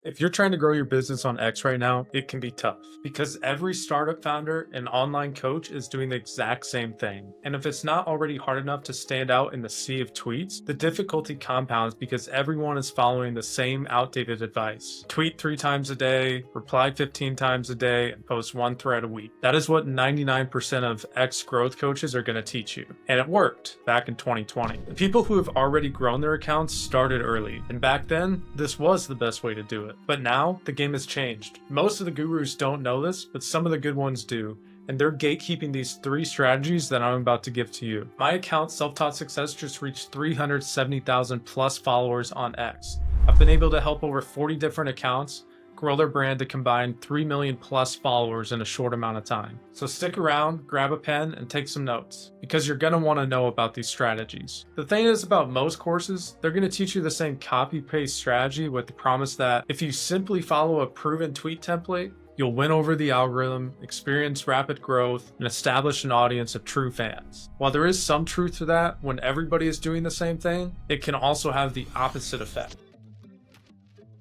If you're trying to grow your business on X right now, it can be tough because every startup founder and online coach is doing the exact same thing. And if it's not already hard enough to stand out in the sea of tweets, the difficulty compounds because everyone is following the same outdated advice. Tweet 3 times a day, reply 15 times a day, and post one thread a week. That is what 99% of X growth coaches are going to teach you. And it worked back in 2020. The people who have already grown their accounts started early. And back then, this was the best way to do it. But now, the game has changed. Most of the gurus don't know this, but some of the good ones do, and they're gatekeeping these 3 strategies that I'm about to give to you. My account, Self-Taught Success, just reached 370,000 plus followers on X. I've been able to help over 40 different accounts grow their brand to combine 3 million plus followers in a short amount of time. So stick around, grab a pen, and take some notes, because you're gonna wanna know about these strategies. The thing is about most courses, they're gonna teach you the same copy-paste strategy with the promise that if you simply follow a proven tweet template, you'll win over the algorithm, experience rapid growth, and establish an audience of true fans. While there is some truth to that, when everybody is doing the same thing, it can also have the opposite effect.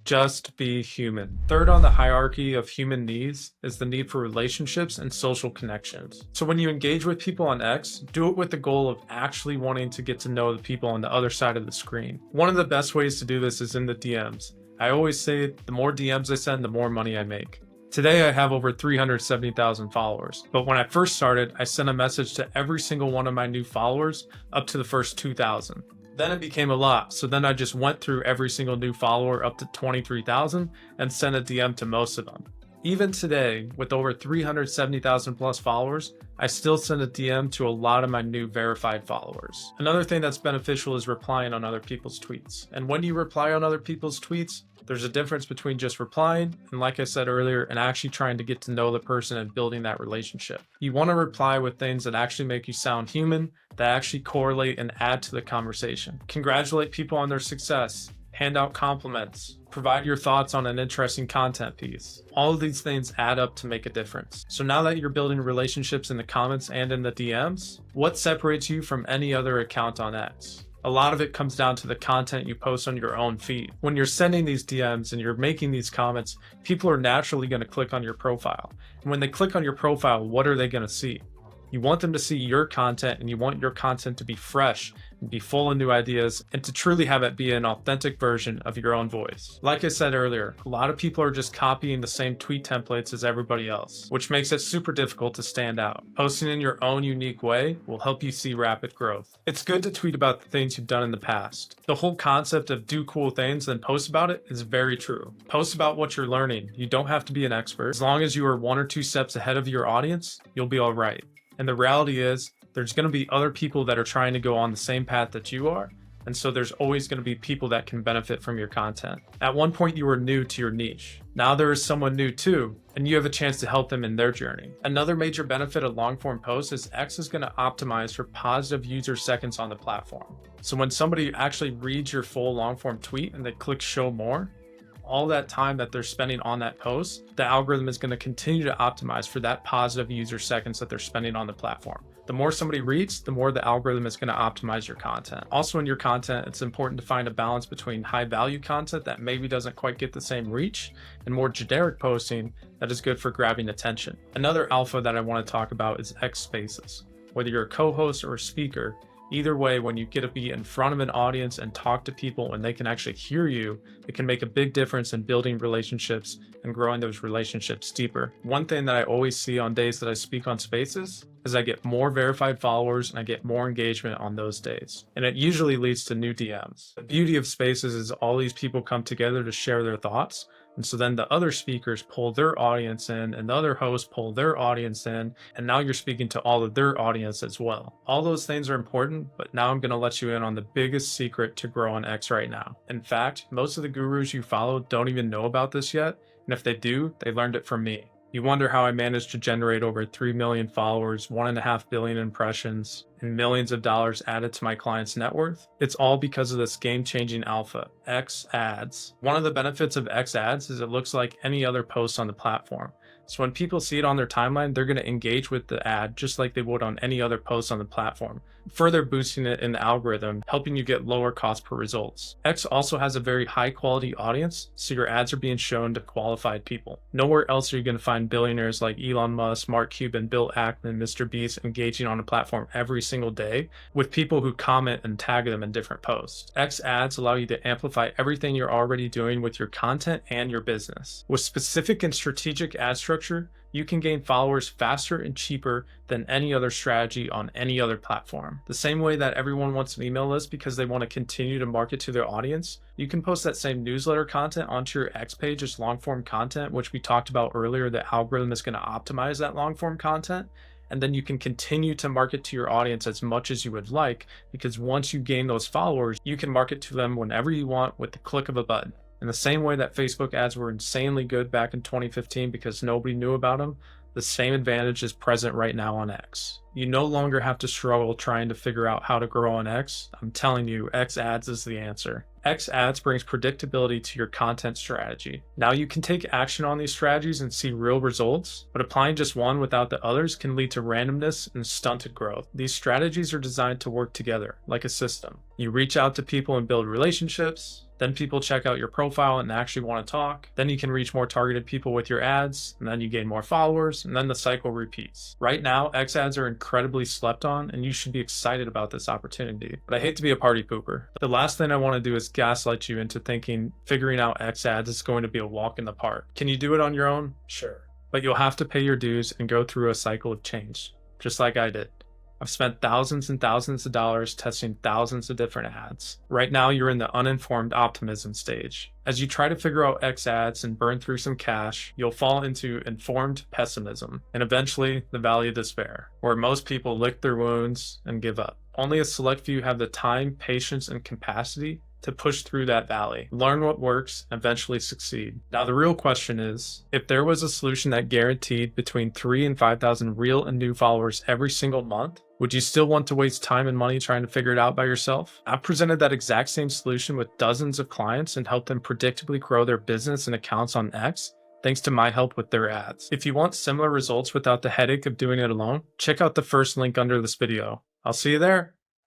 Just be human. Third on the hierarchy of human needs is the need for relationships and social connections. So when you engage with people on X, do it with the goal of actually wanting to get to know the people on the other side of the screen. One of the best ways to do this is in the DMs. I always say the more DMs I send, the more money I make. Today I have over 370,000 followers, but when I first started, I sent a message to every single one of my new followers up to the first 2,000. Then it became a lot, so then I just went through every single new follower up to 23,000 and sent a DM to most of them. Even today, with over 370,000 plus followers, I still send a DM to a lot of my new verified followers. Another thing that's beneficial is replying on other people's tweets. And when you reply on other people's tweets, there's a difference between just replying and, like I said earlier, and actually trying to get to know the person and building that relationship. You want to reply with things that actually make you sound human, that actually correlate and add to the conversation. Congratulate people on their success, hand out compliments, provide your thoughts on an interesting content piece. All of these things add up to make a difference. So now that you're building relationships in the comments and in the DMs, what separates you from any other account on X? A lot of it comes down to the content you post on your own feed. When you're sending these DMs and you're making these comments, people are naturally going to click on your profile. And when they click on your profile, what are they going to see? You want them to see your content, and you want your content to be fresh and be full of new ideas and to truly have it be an authentic version of your own voice. Like I said earlier, a lot of people are just copying the same tweet templates as everybody else, which makes it super difficult to stand out. Posting in your own unique way will help you see rapid growth. It's good to tweet about the things you've done in the past. The whole concept of do cool things then post about it is very true. Post about what you're learning. You don't have to be an expert. As long as you are 1 or 2 steps ahead of your audience, you'll be all right. And the reality is, there's going to be other people that are trying to go on the same path that you are. And so there's always going to be people that can benefit from your content. At one point, you were new to your niche. Now there is someone new too, and you have a chance to help them in their journey. Another major benefit of long form posts is X is going to optimize for positive user seconds on the platform. So when somebody actually reads your full long form tweet and they click show more, all that time that they're spending on that post, the algorithm is going to continue to optimize for that positive user seconds that they're spending on the platform. The more somebody reads, the more the algorithm is going to optimize your content. Also in your content, it's important to find a balance between high value content that maybe doesn't quite get the same reach and more generic posting that is good for grabbing attention. Another alpha that I want to talk about is X Spaces. Whether you're a co-host or a speaker, either way, when you get to be in front of an audience and talk to people and they can actually hear you, it can make a big difference in building relationships and growing those relationships deeper. One thing that I always see on days that I speak on Spaces is I get more verified followers and I get more engagement on those days. And it usually leads to new DMs. The beauty of Spaces is all these people come together to share their thoughts. And so then the other speakers pull their audience in and the other hosts pull their audience in. And now you're speaking to all of their audience as well. All those things are important, but now I'm going to let you in on the biggest secret to grow on X right now. In fact, most of the gurus you follow don't even know about this yet. And if they do, they learned it from me. You wonder how I managed to generate over 3 million followers, 1.5 billion impressions, and millions of dollars added to my client's net worth? It's all because of this game-changing alpha, X ads. One of the benefits of X ads is it looks like any other post on the platform. So when people see it on their timeline, they're going to engage with the ad just like they would on any other post on the platform, further boosting it in the algorithm, helping you get lower cost per results. X also has a very high quality audience, so your ads are being shown to qualified people. Nowhere else are you going to find billionaires like Elon Musk, Mark Cuban, Bill Ackman, Mr. Beast engaging on a platform every single day with people who comment and tag them in different posts. X ads allow you to amplify everything you're already doing with your content and your business. With specific and strategic ad structure, you can gain followers faster and cheaper than any other strategy on any other platform. The same way that everyone wants an email list because they want to continue to market to their audience, you can post that same newsletter content onto your X page as long form content, which we talked about earlier. The algorithm is going to optimize that long form content. And then you can continue to market to your audience as much as you would like, because once you gain those followers, you can market to them whenever you want with the click of a button. In the same way that Facebook ads were insanely good back in 2015 because nobody knew about them, the same advantage is present right now on X. You no longer have to struggle trying to figure out how to grow on X. I'm telling you, X ads is the answer. X ads brings predictability to your content strategy. Now you can take action on these strategies and see real results, but applying just one without the others can lead to randomness and stunted growth. These strategies are designed to work together like a system. You reach out to people and build relationships. Then people check out your profile and actually want to talk. Then you can reach more targeted people with your ads, and then you gain more followers, and then the cycle repeats. Right now, X ads are incredibly slept on, and you should be excited about this opportunity. But I hate to be a party pooper. The last thing I want to do is gaslight you into thinking figuring out X ads is going to be a walk in the park. Can you do it on your own? Sure. But you'll have to pay your dues and go through a cycle of change, just like I did. I've spent thousands and thousands of dollars testing thousands of different ads. Right now, you're in the uninformed optimism stage. As you try to figure out X ads and burn through some cash, you'll fall into informed pessimism and eventually the valley of despair, where most people lick their wounds and give up. Only a select few have the time, patience, and capacity to push through that valley, learn what works, and eventually succeed. Now, the real question is, if there was a solution that guaranteed between 3,000 and 5,000 real and new followers every single month, would you still want to waste time and money trying to figure it out by yourself? I've presented that exact same solution with dozens of clients and helped them predictably grow their business and accounts on X, thanks to my help with their ads. If you want similar results without the headache of doing it alone, check out the first link under this video. I'll see you there.